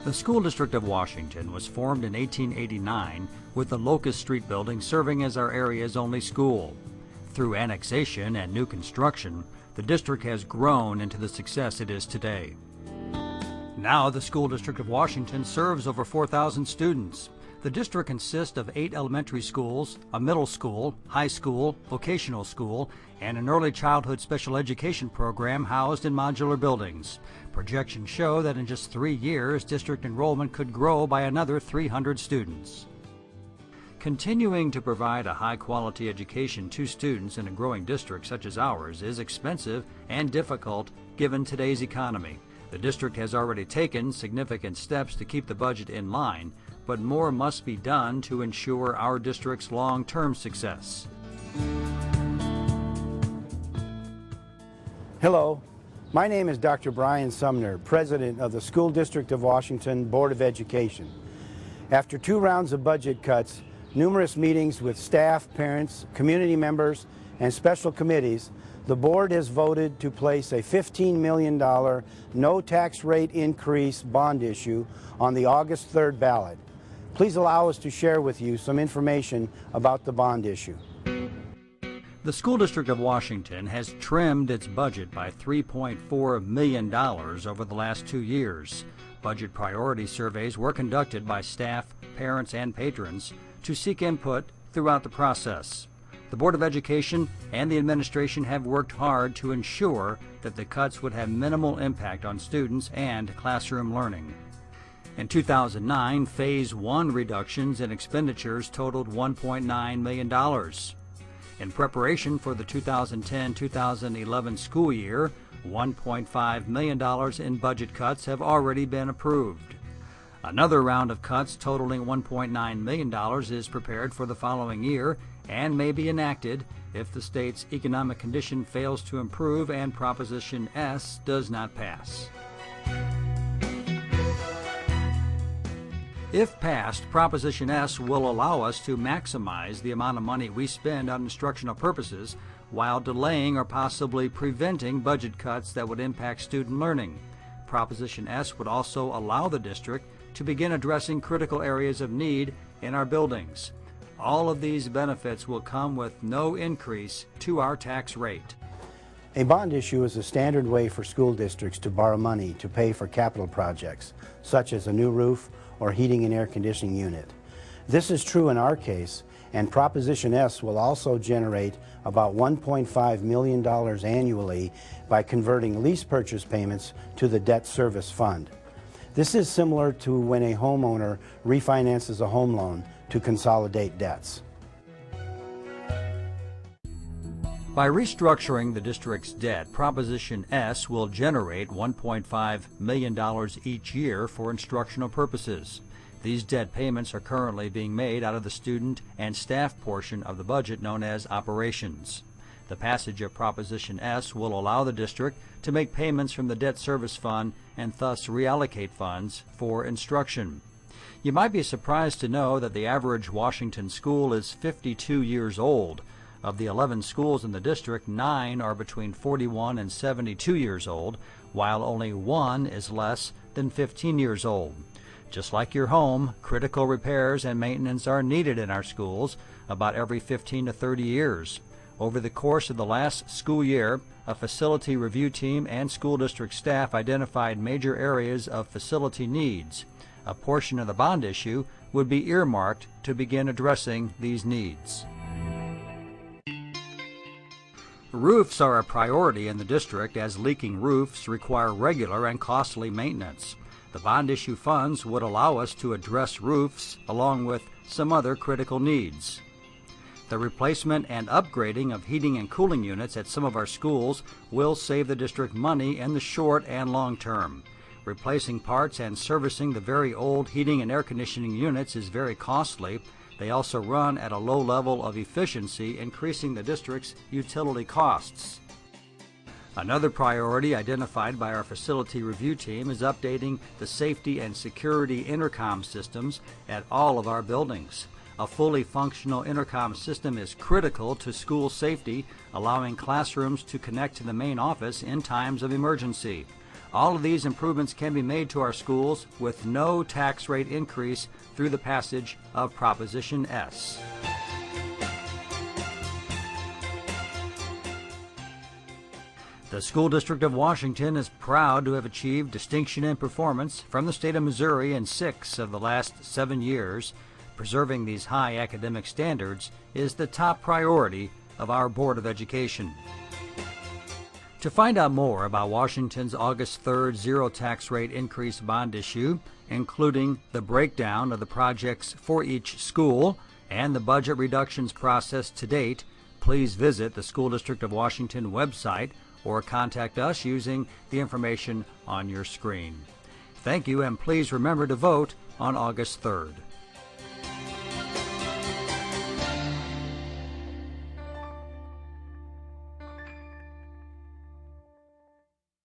The School District of Washington was formed in 1889 with the Locust Street building serving as our area's only school. Through annexation and new construction, the district has grown into the success it is today. Now the School District of Washington serves over 4,000 students. The district consists of 8 elementary schools, a middle school, high school, vocational school, and an early childhood special education program housed in modular buildings. Projections show that in just 3 years, district enrollment could grow by another 300 students. Continuing to provide a high-quality education to students in a growing district such as ours is expensive and difficult given today's economy. The district has already taken significant steps to keep the budget in line, but more must be done to ensure our district's long-term success. Hello, my name is Dr. Brian Sumner, President of the School District of Washington Board of Education. After 2 rounds of budget cuts, numerous meetings with staff, parents, community members, and special committees, the board has voted to place a $15 million no tax rate increase bond issue on the August 3rd ballot. Please allow us to share with you some information about the bond issue. The School District of Washington has trimmed its budget by $3.4 million over the last 2 years. Budget priority surveys were conducted by staff, parents, and patrons to seek input throughout the process. The Board of Education and the administration have worked hard to ensure that the cuts would have minimal impact on students and classroom learning. In 2009, Phase 1 reductions in expenditures totaled $1.9 million. In preparation for the 2010-2011 school year, $1.5 million in budget cuts have already been approved. Another round of cuts totaling $1.9 million is prepared for the following year and may be enacted if the state's economic condition fails to improve and Proposition S does not pass. If passed, Proposition S will allow us to maximize the amount of money we spend on instructional purposes while delaying or possibly preventing budget cuts that would impact student learning. Proposition S would also allow the district to begin addressing critical areas of need in our buildings. All of these benefits will come with no increase to our tax rate. A bond issue is a standard way for school districts to borrow money to pay for capital projects, such as a new roof or heating and air conditioning unit. This is true in our case, and Proposition S will also generate about $1.5 million annually by converting lease purchase payments to the debt service fund. This is similar to when a homeowner refinances a home loan to consolidate debts. By restructuring the district's debt, Proposition S will generate $1.5 million each year for instructional purposes. These debt payments are currently being made out of the student and staff portion of the budget known as operations. The passage of Proposition S will allow the district to make payments from the debt service fund and thus reallocate funds for instruction. You might be surprised to know that the average Washington school is 52 years old. Of the 11 schools in the district, 9 are between 41 and 72 years old, while only 1 is less than 15 years old. Just like your home, critical repairs and maintenance are needed in our schools about every 15 to 30 years. Over the course of the last school year, a facility review team and school district staff identified major areas of facility needs. A portion of the bond issue would be earmarked to begin addressing these needs. Roofs are a priority in the district as leaking roofs require regular and costly maintenance. The bond issue funds would allow us to address roofs along with some other critical needs. The replacement and upgrading of heating and cooling units at some of our schools will save the district money in the short and long term. Replacing parts and servicing the very old heating and air conditioning units is very costly. They also run at a low level of efficiency, increasing the district's utility costs. Another priority identified by our facility review team is updating the safety and security intercom systems at all of our buildings. A fully functional intercom system is critical to school safety, allowing classrooms to connect to the main office in times of emergency. All of these improvements can be made to our schools with no tax rate increase through the passage of Proposition S. The School District of Washington is proud to have achieved distinction in performance from the state of Missouri in 6 of the last 7 years. Preserving these high academic standards is the top priority of our Board of Education. To find out more about Washington's August 3rd zero tax rate increase bond issue, including the breakdown of the projects for each school and the budget reductions process to date, please visit the School District of Washington website or contact us using the information on your screen. Thank you, and please remember to vote on August 3rd.